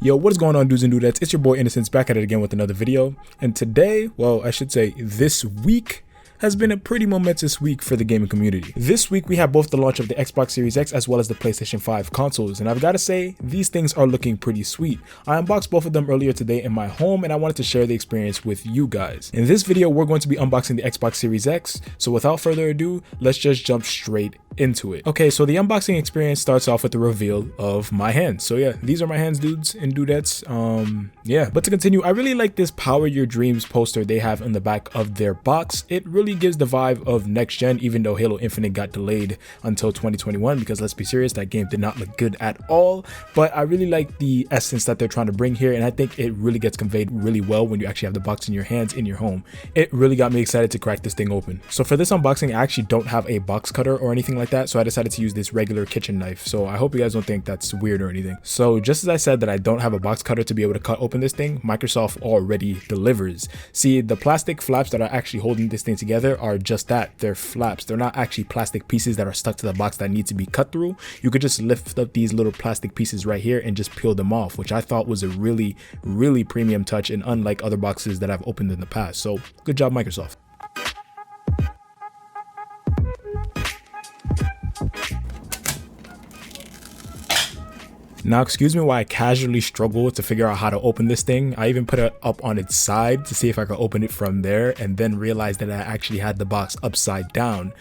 Yo, what is going on, dudes and dudettes? It's your boy Innocence back at it again with another video. And today, well, I should say this week, has been a pretty momentous week for the gaming community. This week we have both the launch of the Xbox Series X as well as the PlayStation 5 consoles, and I've got to say, these things are looking pretty sweet. I unboxed both of them earlier today in my home and I wanted to share the experience with you guys. In this video, we're going to be unboxing the Xbox Series X, so without further ado, let's just jump straight into it. Okay, so the unboxing experience starts off with the reveal of my hands. So yeah, these are my hands, dudes and dudettes. Yeah, but to continue, I really like this Power Your Dreams poster they have in the back of their box. It really gives the vibe of next gen, even though Halo Infinite got delayed until 2021, because let's be serious, that game did not look good at all. But I really like the essence that they're trying to bring here, and I think it really gets conveyed really well when you actually have the box in your hands in your home. It really got me excited to crack this thing open. So for this unboxing, I actually don't have a box cutter or anything like that, so I decided to use this regular kitchen knife. So I hope you guys don't think that's weird or anything. So just as I said that I don't have a box cutter to be able to cut open this thing, Microsoft already delivers. See, the plastic flaps that are actually holding this thing together are just that, they're flaps. They're not actually plastic pieces that are stuck to the box that need to be cut through. You could just lift up these little plastic pieces right here and just peel them off, which I thought was a really premium touch, and unlike other boxes that I've opened in the past. So good job, Microsoft. Now, excuse me while I casually struggle to figure out how to open this thing. I even put it up on its side to see if I could open it from there, and then realized that I actually had the box upside down.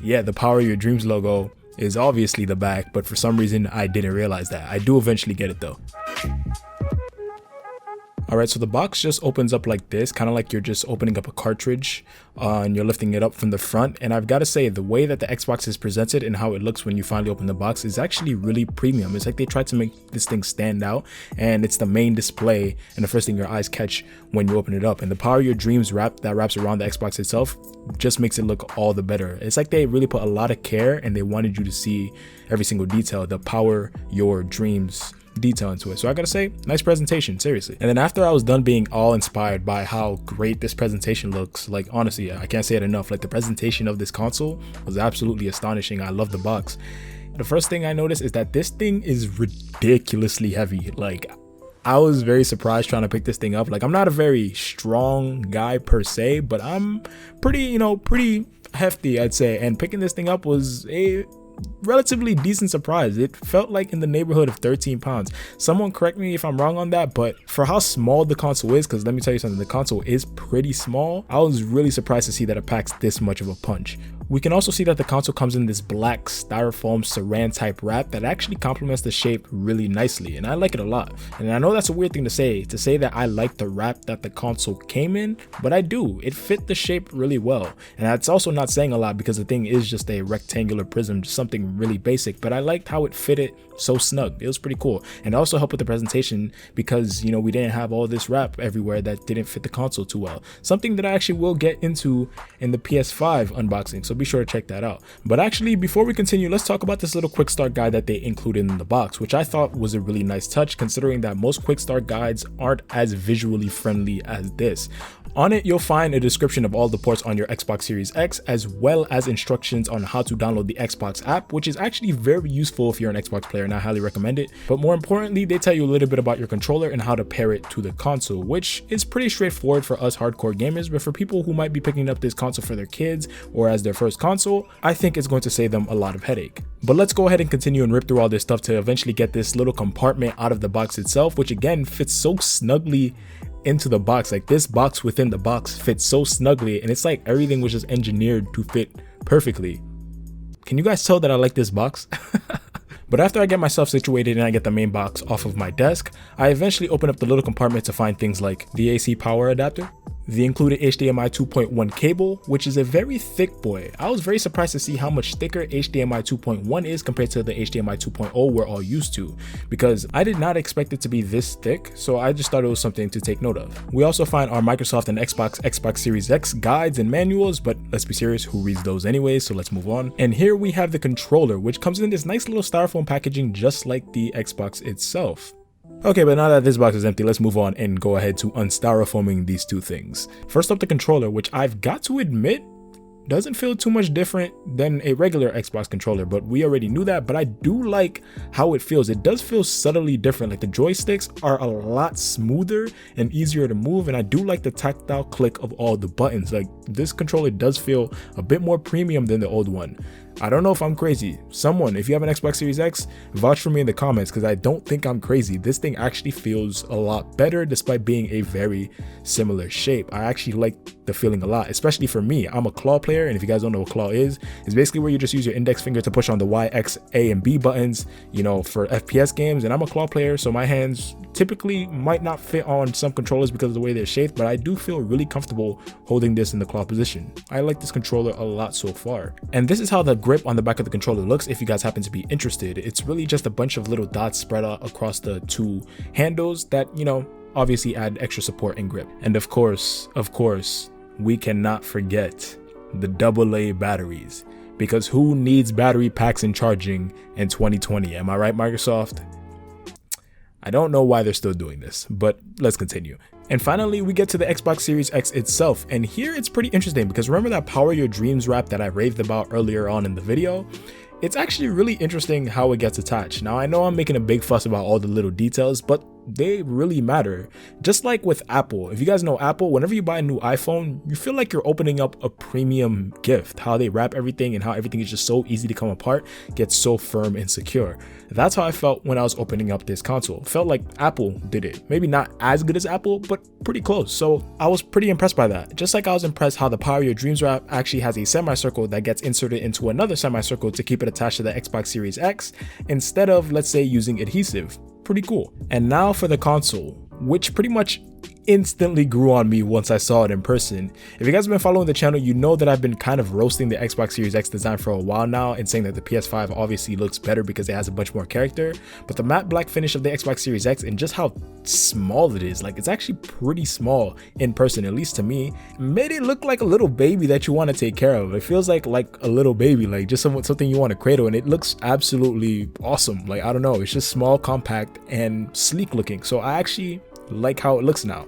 Yeah, the Power Your Dreams logo is obviously the back, but for some reason I didn't realize that. I do eventually get it though. Alright, so the box just opens up like this, kind of like you're just opening up a cartridge and you're lifting it up from the front. And I've got to say, the way that the Xbox is presented and how it looks when you finally open the box is actually really premium. It's like they tried to make this thing stand out, and it's the main display and the first thing your eyes catch when you open it up. And the Power Your Dreams wrap that wraps around the Xbox itself just makes it look all the better. It's like they really put a lot of care and they wanted you to see every single detail, the Power Your Dreams detail into it. So I gotta say, nice presentation, seriously. And then after I was done being all inspired by how great this presentation looks, like honestly, I can't say it enough, like the presentation of this console was absolutely astonishing. I love the box. The first thing I noticed is that this thing is ridiculously heavy. Like, I was very surprised trying to pick this thing up. Like, I'm not a very strong guy per se, but I'm pretty, pretty hefty, I'd say. And picking this thing up was a relatively decent surprise. It felt like in the neighborhood of 13 pounds. Someone correct me if I'm wrong on that, but for how small the console is, because let me tell you something, the console is pretty small, I was really surprised to see that it packs this much of a punch. We can also see that the console comes in this black styrofoam saran type wrap that actually complements the shape really nicely, and I like it a lot. And I know that's a weird thing to say that I like the wrap that the console came in, but I do. It fit the shape really well, and that's also not saying a lot because the thing is just a rectangular prism, just something really basic, but I liked how it fitted so snug. It was pretty cool, and it also helped with the presentation because we didn't have all this wrap everywhere that didn't fit the console too well. Something that I actually will get into in the PS5 unboxing, so be sure to check that out. But actually, before we continue, let's talk about this little quick start guide that they included in the box, which I thought was a really nice touch considering that most quick start guides aren't as visually friendly as this. On it, you'll find a description of all the ports on your Xbox Series X, as well as instructions on how to download the Xbox app, which is actually very useful if you're an Xbox player, and I highly recommend it. But more importantly, they tell you a little bit about your controller and how to pair it to the console, which is pretty straightforward for us hardcore gamers, but for people who might be picking up this console for their kids or as their first console, I think it's going to save them a lot of headache. But let's go ahead and continue and rip through all this stuff to eventually get this little compartment out of the box itself, which again fits so snugly into the box. Like, this box within the box fits so snugly, and it's like everything was just engineered to fit perfectly. Can you guys tell that I like this box? But after I get myself situated and I get the main box off of my desk, I eventually open up the little compartment to find things like the AC power adapter, the included HDMI 2.1 cable, which is a very thick boy. I was very surprised to see how much thicker HDMI 2.1 is compared to the HDMI 2.0 we're all used to, because I did not expect it to be this thick, so I just thought it was something to take note of. We also find our Microsoft and Xbox Series X guides and manuals, but let's be serious, who reads those anyways, so let's move on. And here we have the controller, which comes in this nice little styrofoam packaging just like the Xbox itself. Okay, but now that this box is empty, let's move on and go ahead to unstyrofoaming these two things. First up, the controller, which I've got to admit doesn't feel too much different than a regular Xbox controller, but we already knew that. But I do like how it feels. It does feel subtly different. Like the joysticks are a lot smoother and easier to move, and I do like the tactile click of all the buttons. Like this controller does feel a bit more premium than the old one. I don't know if I'm crazy. Someone, if you have an Xbox Series X, vouch for me in the comments, because I don't think I'm crazy. This thing actually feels a lot better despite being a very similar shape. I actually like the feeling a lot, especially for me. I'm a claw player, and if you guys don't know what claw is, it's basically where you just use your index finger to push on the Y, X, A, and B buttons, you know, for FPS games. And I'm a claw player, so my hands typically might not fit on some controllers because of the way they're shaped, but I do feel really comfortable holding this in the claw position. I like this controller a lot so far. And this is how the grip on the back of the controller looks if you guys happen to be interested. It's really just a bunch of little dots spread out across the two handles that, you know, obviously add extra support and grip. And of course, we cannot forget the AA batteries, because who needs battery packs and charging in 2020? Am I right, Microsoft? I don't know why they're still doing this, but let's continue. And finally, we get to the Xbox Series X itself, and here it's pretty interesting because remember that Power Your Dreams wrap that I raved about earlier on in the video? It's actually really interesting how it gets attached. Now, I know I'm making a big fuss about all the little details, but they really matter. Just like with Apple, if you guys know Apple, whenever you buy a new iPhone, you feel like you're opening up a premium gift. How they wrap everything and how everything is just so easy to come apart, gets so firm and secure. That's how I felt when I was opening up this console. Felt like Apple did it. Maybe not as good as Apple, but pretty close. So I was pretty impressed by that. Just like I was impressed how the Power Your Dreams wrap actually has a semicircle that gets inserted into another semicircle to keep it attached to the Xbox Series X instead of, let's say, using adhesive. Pretty cool. And now for the console, which pretty much instantly grew on me once I saw it in person. If you guys have been following the channel, you know that I've been kind of roasting the Xbox Series X design for a while now and saying that the PS5 obviously looks better because it has a bunch more character, but the matte black finish of the Xbox Series X and just how small it is, like it's actually pretty small in person, at least to me, made it look like a little baby that you want to take care of. It feels like a little baby, like just something you want to cradle, and it looks absolutely awesome. Like, I don't know, it's just small, compact, and sleek looking. So I actually like how it looks now,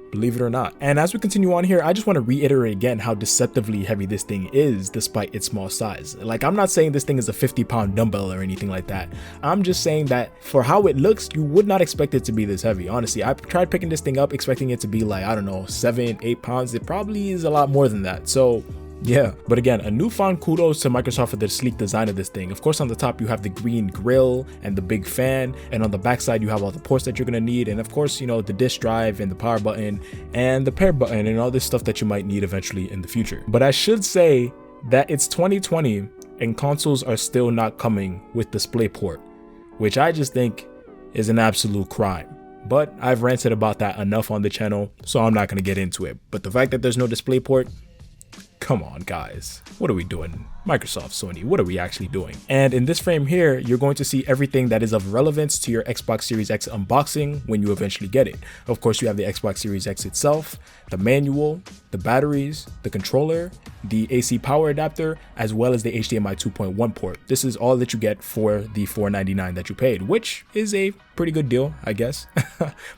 believe it or not. And as we continue on here, I just want to reiterate again how deceptively heavy this thing is despite its small size. Like, I'm not saying this thing is a 50-pound dumbbell or anything like that. I'm just saying that for how it looks, you would not expect it to be this heavy. Honestly, I tried picking this thing up expecting it to be like, I don't know, 7-8 pounds. It probably is a lot more than that. So yeah, but again, a newfound kudos to Microsoft for the sleek design of this thing. Of course, on the top you have the green grill and the big fan, and on the back side you have all the ports that you're gonna need, and of course, you know, the disk drive and the power button and the pair button and all this stuff that you might need eventually in the future. But I should say that it's 2020 and consoles are still not coming with DisplayPort, which I just think is an absolute crime. But I've ranted about that enough on the channel, so I'm not gonna get into it. But the fact that there's no DisplayPort, come on guys, what are we doing? Microsoft, Sony, what are we actually doing? And in this frame here, you're going to see everything that is of relevance to your Xbox Series X unboxing when you eventually get it. Of course, you have the Xbox Series X itself, the manual, the batteries, the controller, the AC power adapter, as well as the HDMI 2.1 port. This is all that you get for the $4.99 that you paid, which is a pretty good deal, I guess.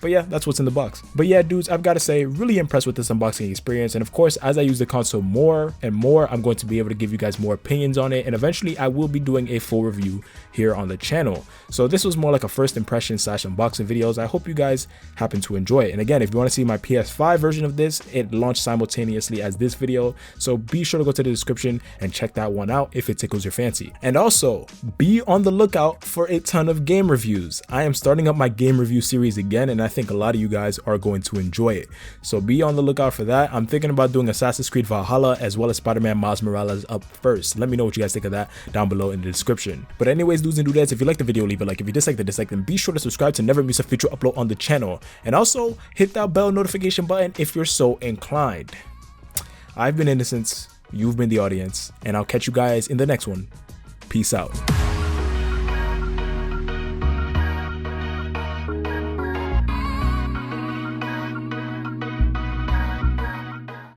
But yeah, that's what's in the box. But yeah, dudes, I've got to say, really impressed with this unboxing experience. And of course, as I use the console more and more, I'm going to be able to give you guys more opinions on it, and eventually I will be doing a full review here on the channel. So this was more like a first impression / unboxing videos. I hope you guys happen to enjoy it. And again, if you want to see my PS5 version of this, it launched simultaneously as this video, so be sure to go to the description and check that one out if it tickles your fancy. And also be on the lookout for a ton of game reviews. I am starting up my game review series again, and I think a lot of you guys are going to enjoy it, so be on the lookout for that. I'm thinking about doing Assassin's Creed Valhalla as well as Spider-Man Miles Morales up first. Let me know what you guys think of that down below in the description. But anyways, dudes and dudettes, if you like the video, leave a like. If you dislike the dislike, then be sure to subscribe to never miss a future upload on the channel, and also hit that bell notification button if you're so inclined. I've been Innocence, you've been the audience, and I'll catch you guys in the next one. Peace out.